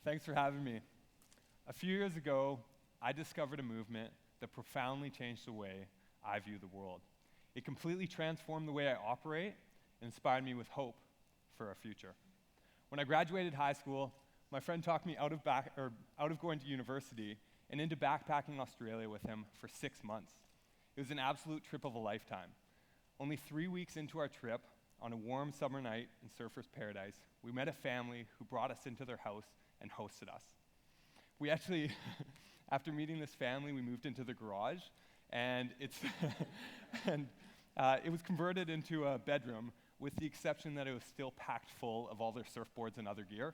Thanks for having me. A few years ago, I discovered a movement that profoundly changed the way I view the world. It completely transformed the way I operate and inspired me with hope for our future. When I graduated high school, my friend talked me out of going to university and into backpacking Australia with him for 6 months. It was an absolute trip of a lifetime. Only 3 weeks into our trip, on a warm summer night in surfer's paradise, we met a family who brought us into their house and hosted us. We actually, after meeting this family, we moved into the garage, and it was converted into a bedroom, with the exception that it was still packed full of all their surfboards and other gear.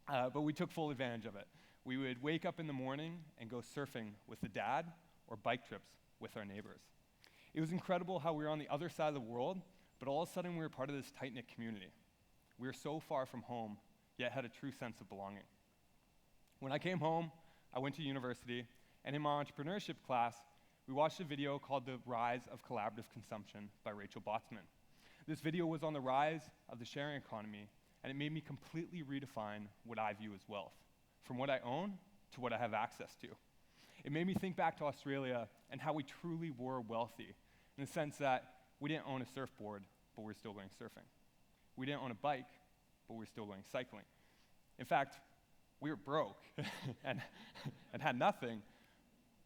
But we took full advantage of it. We would wake up in the morning and go surfing with the dad, or bike trips with our neighbors. It was incredible how we were on the other side of the world, but all of a sudden we were part of this tight-knit community. We were so far from home, yet had a true sense of belonging. When I came home, I went to university, and in my entrepreneurship class, we watched a video called The Rise of Collaborative Consumption by Rachel Botsman. This video was on the rise of the sharing economy, and it made me completely redefine what I view as wealth, from what I own to what I have access to. It made me think back to Australia and how we truly were wealthy, in the sense that we didn't own a surfboard, but we were still going surfing. We didn't own a bike, but we were still going cycling. In fact, we were broke and had nothing,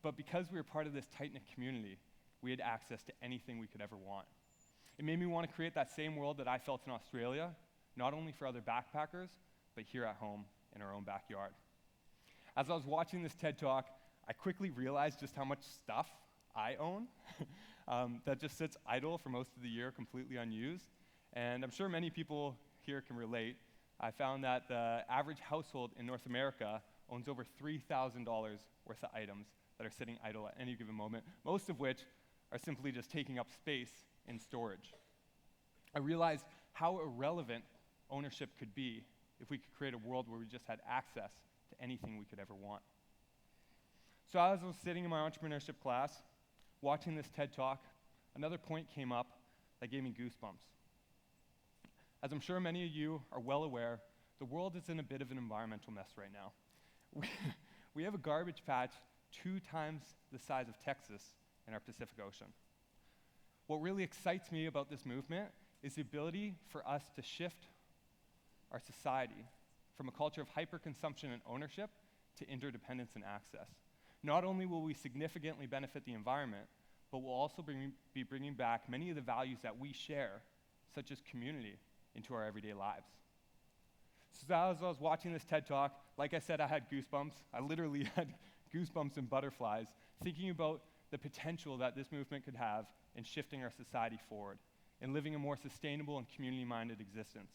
but because we were part of this tight-knit community, we had access to anything we could ever want. It made me want to create that same world that I felt in Australia, not only for other backpackers, but here at home in our own backyard. As I was watching this TED Talk, I quickly realized just how much stuff I own that just sits idle for most of the year, completely unused. And I'm sure many people here can relate. I found that the average household in North America owns over $3,000 worth of items that are sitting idle at any given moment, most of which are simply just taking up space in storage. I realized how irrelevant ownership could be if we could create a world where we just had access to anything we could ever want. So as I was sitting in my entrepreneurship class, watching this TED Talk, another point came up that gave me goosebumps. As I'm sure many of you are well aware, the world is in a bit of an environmental mess right now. We have a garbage patch 2 times the size of Texas in our Pacific Ocean. What really excites me about this movement is the ability for us to shift our society from a culture of hyperconsumption and ownership to interdependence and access. Not only will we significantly benefit the environment, but we'll also be bringing back many of the values that we share, such as community, into our everyday lives. So as I was watching this TED Talk, like I said, I had goosebumps. I literally had goosebumps and butterflies, thinking about the potential that this movement could have in shifting our society forward, in living a more sustainable and community-minded existence.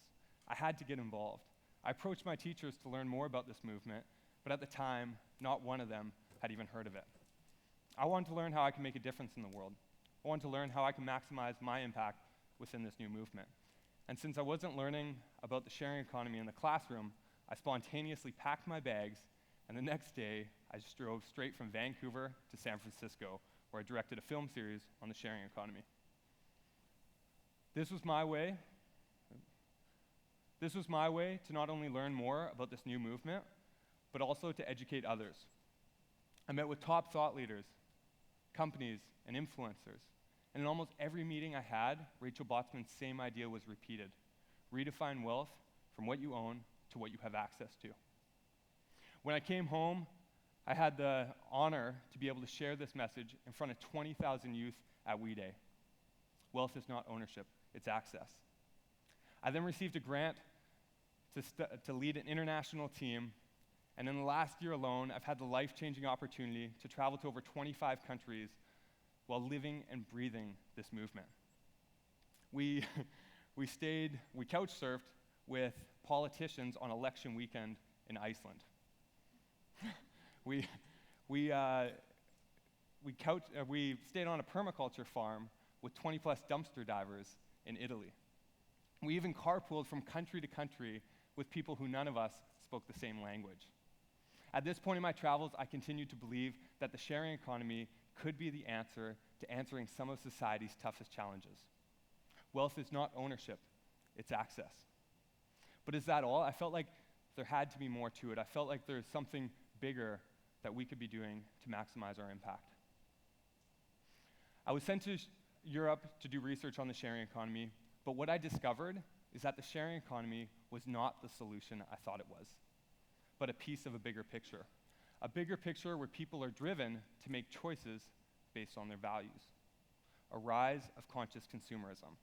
I had to get involved. I approached my teachers to learn more about this movement, but at the time, not one of them had even heard of it. I wanted to learn how I can make a difference in the world. I wanted to learn how I can maximize my impact within this new movement. And since I wasn't learning about the sharing economy in the classroom, I spontaneously packed my bags, and the next day, I just drove straight from Vancouver to San Francisco, where I directed a film series on the sharing economy. This was my way to not only learn more about this new movement, but also to educate others. I met with top thought leaders, companies, and influencers. And in almost every meeting I had, Rachel Botsman's same idea was repeated. Redefine wealth from what you own to what you have access to. When I came home, I had the honor to be able to share this message in front of 20,000 youth at We Day. Wealth is not ownership, it's access. I then received a grant to lead an international team, and in the last year alone, I've had the life-changing opportunity to travel to over 25 countries while living and breathing this movement. We couch surfed with politicians on election weekend in Iceland. We stayed on a permaculture farm with 20-plus dumpster divers in Italy. We even carpooled from country to country with people who none of us spoke the same language. At this point in my travels, I continued to believe that the sharing economy could be the answer to answering some of society's toughest challenges. Wealth is not ownership, it's access. But is that all? I felt like there had to be more to it. I felt like there's something bigger that we could be doing to maximize our impact. I was sent to Europe to do research on the sharing economy, but what I discovered is that the sharing economy was not the solution I thought it was, but a piece of a bigger picture. A bigger picture where people are driven to make choices based on their values. A rise of conscious consumerism.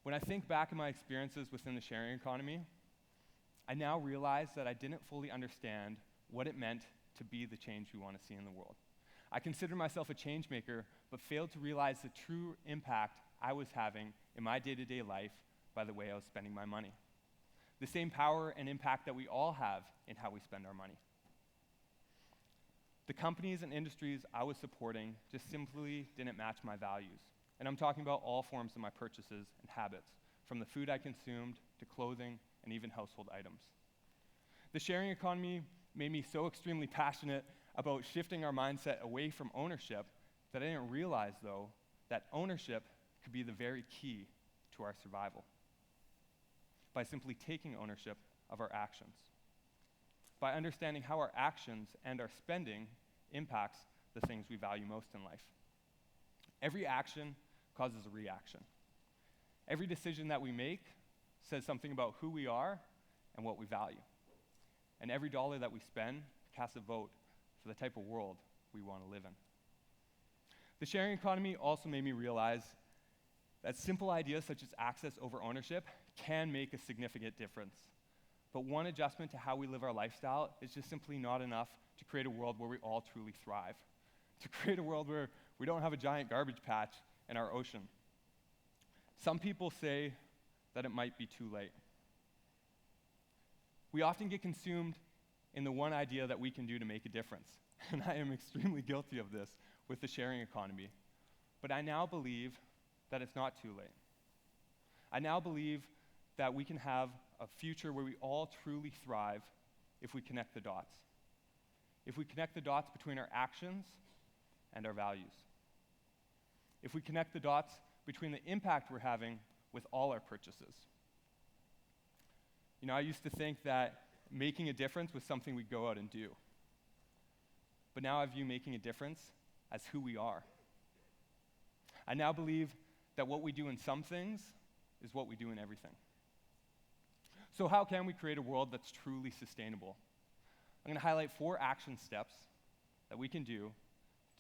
When I think back on my experiences within the sharing economy, I now realize that I didn't fully understand what it meant to be the change we want to see in the world. I consider myself a change maker, but failed to realize the true impact I was having in my day-to-day life by the way I was spending my money. The same power and impact that we all have in how we spend our money. The companies and industries I was supporting just simply didn't match my values. And I'm talking about all forms of my purchases and habits, from the food I consumed to clothing and even household items. The sharing economy made me so extremely passionate about shifting our mindset away from ownership that I didn't realize, though, that ownership could be the very key to our survival. By simply taking ownership of our actions. By understanding how our actions and our spending impacts the things we value most in life. Every action causes a reaction. Every decision that we make says something about who we are and what we value. And every dollar that we spend casts a vote for the type of world we want to live in. The sharing economy also made me realize that simple ideas such as access over ownership can make a significant difference. But one adjustment to how we live our lifestyle is just simply not enough to create a world where we all truly thrive. To create a world where we don't have a giant garbage patch in our ocean. Some people say that it might be too late. We often get consumed in the one idea that we can do to make a difference. And I am extremely guilty of this with the sharing economy. But I now believe that it's not too late. I now believe that we can have a future where we all truly thrive if we connect the dots. If we connect the dots between our actions and our values. If we connect the dots between the impact we're having with all our purchases. You know, I used to think that making a difference was something we'd go out and do. But now I view making a difference as who we are. I now believe that what we do in some things is what we do in everything. So how can we create a world that's truly sustainable? I'm going to highlight 4 action steps that we can do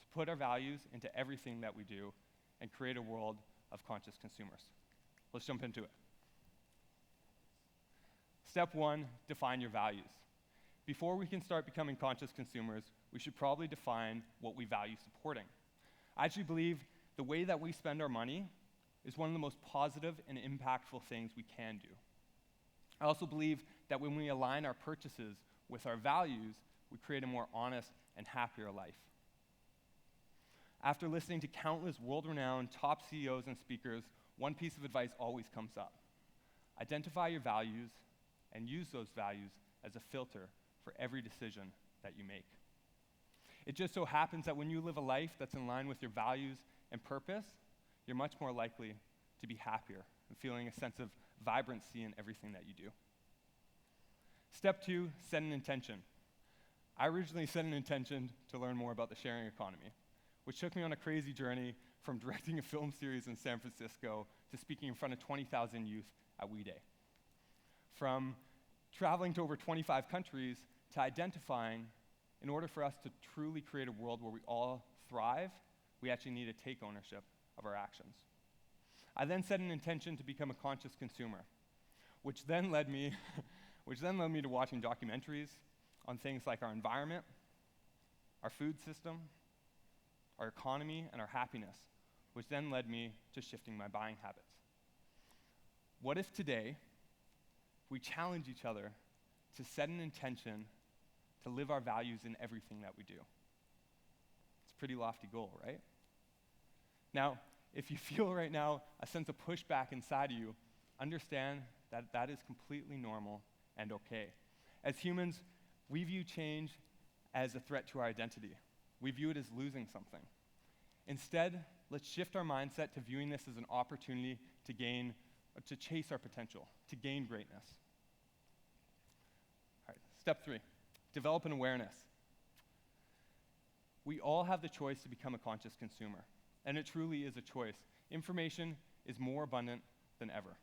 to put our values into everything that we do and create a world of conscious consumers. Let's jump into it. Step 1, define your values. Before we can start becoming conscious consumers, we should probably define what we value supporting. I actually believe the way that we spend our money is one of the most positive and impactful things we can do. I also believe that when we align our purchases with our values, we create a more honest and happier life. After listening to countless world-renowned top CEOs and speakers, one piece of advice always comes up. Identify your values and use those values as a filter for every decision that you make. It just so happens that when you live a life that's in line with your values and purpose, you're much more likely to be happier and feeling a sense of vibrancy in everything that you do. Step 2, set an intention. I originally set an intention to learn more about the sharing economy, which took me on a crazy journey from directing a film series in San Francisco to speaking in front of 20,000 youth at We Day. From traveling to over 25 countries to identifying, in order for us to truly create a world where we all thrive, we actually need to take ownership of our actions. I then set an intention to become a conscious consumer, which then led me to watching documentaries on things like our environment, our food system, our economy, and our happiness, which then led me to shifting my buying habits. What if today we challenge each other to set an intention to live our values in everything that we do? It's a pretty lofty goal, right? Now, if you feel right now a sense of pushback inside of you, understand that that is completely normal and okay. As humans, we view change as a threat to our identity. We view it as losing something. Instead, let's shift our mindset to viewing this as an opportunity to gain to chase our potential, to gain greatness. All right, step 3, develop an awareness. We all have the choice to become a conscious consumer, and it truly is a choice. Information is more abundant than ever.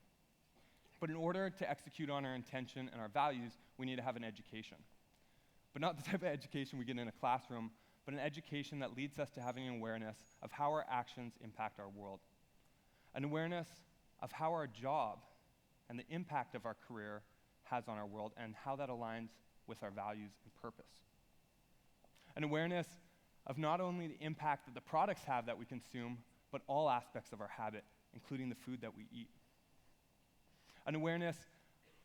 But in order to execute on our intention and our values, we need to have an education. But not the type of education we get in a classroom, but an education that leads us to having an awareness of how our actions impact our world. An awareness of how our job and the impact of our career has on our world and how that aligns with our values and purpose. An awareness of not only the impact that the products have that we consume, but all aspects of our habit, including the food that we eat. An awareness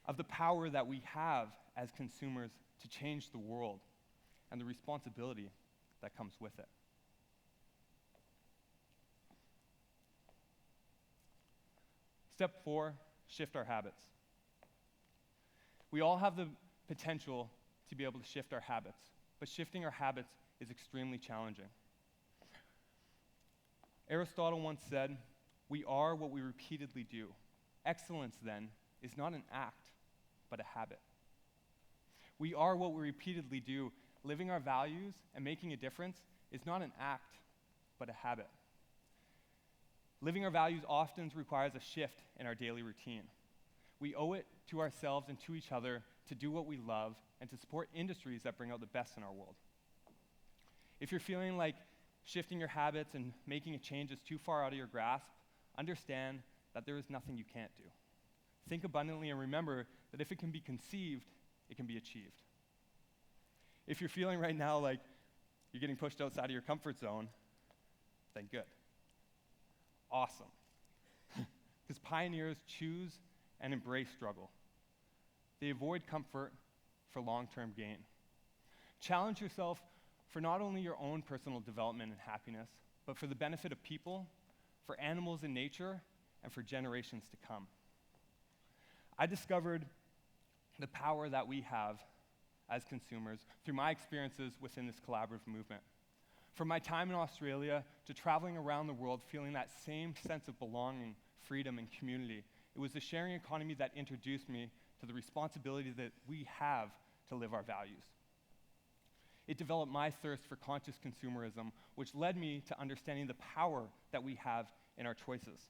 of the power that we have as consumers to change the world and the responsibility that comes with it. Step 4, shift our habits. We all have the potential to be able to shift our habits, but shifting our habits is extremely challenging. Aristotle once said, "We are what we repeatedly do." Excellence, then, is not an act, but a habit. We are what we repeatedly do. Living our values and making a difference is not an act, but a habit. Living our values often requires a shift in our daily routine. We owe it to ourselves and to each other to do what we love and to support industries that bring out the best in our world. If you're feeling like shifting your habits and making a change is too far out of your grasp, understand that there is nothing you can't do. Think abundantly and remember that if it can be conceived, it can be achieved. If you're feeling right now like you're getting pushed outside of your comfort zone, then good. Awesome. Because pioneers choose and embrace struggle. They avoid comfort for long-term gain. Challenge yourself for not only your own personal development and happiness, but for the benefit of people, for animals and nature, and for generations to come. I discovered the power that we have as consumers through my experiences within this collaborative movement. From my time in Australia to traveling around the world feeling that same sense of belonging, freedom, and community, it was the sharing economy that introduced me to the responsibility that we have to live our values. It developed my thirst for conscious consumerism, which led me to understanding the power that we have in our choices.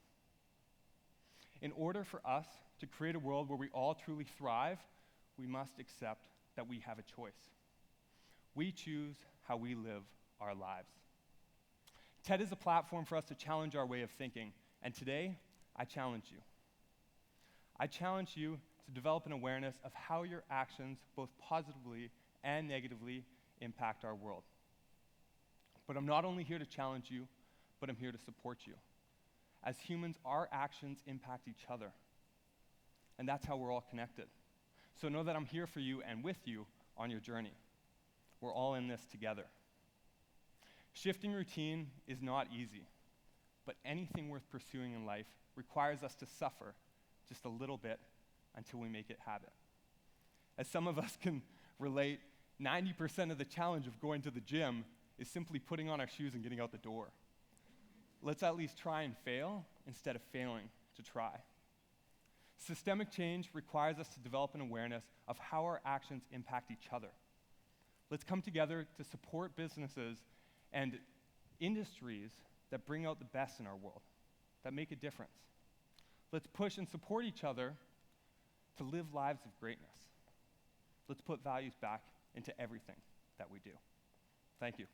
In order for us to create a world where we all truly thrive, we must accept that we have a choice. We choose how we live our lives. TED is a platform for us to challenge our way of thinking, and today, I challenge you. I challenge you to develop an awareness of how your actions, both positively and negatively, impact our world. But I'm not only here to challenge you, but I'm here to support you. As humans, our actions impact each other, and that's how we're all connected. So know that I'm here for you and with you on your journey. We're all in this together. Shifting routine is not easy, but anything worth pursuing in life requires us to suffer just a little bit until we make it habit. As some of us can relate, 90% of the challenge of going to the gym is simply putting on our shoes and getting out the door. Let's at least try and fail instead of failing to try. Systemic change requires us to develop an awareness of how our actions impact each other. Let's come together to support businesses and industries that bring out the best in our world, that make a difference. Let's push and support each other to live lives of greatness. Let's put values back into everything that we do. Thank you.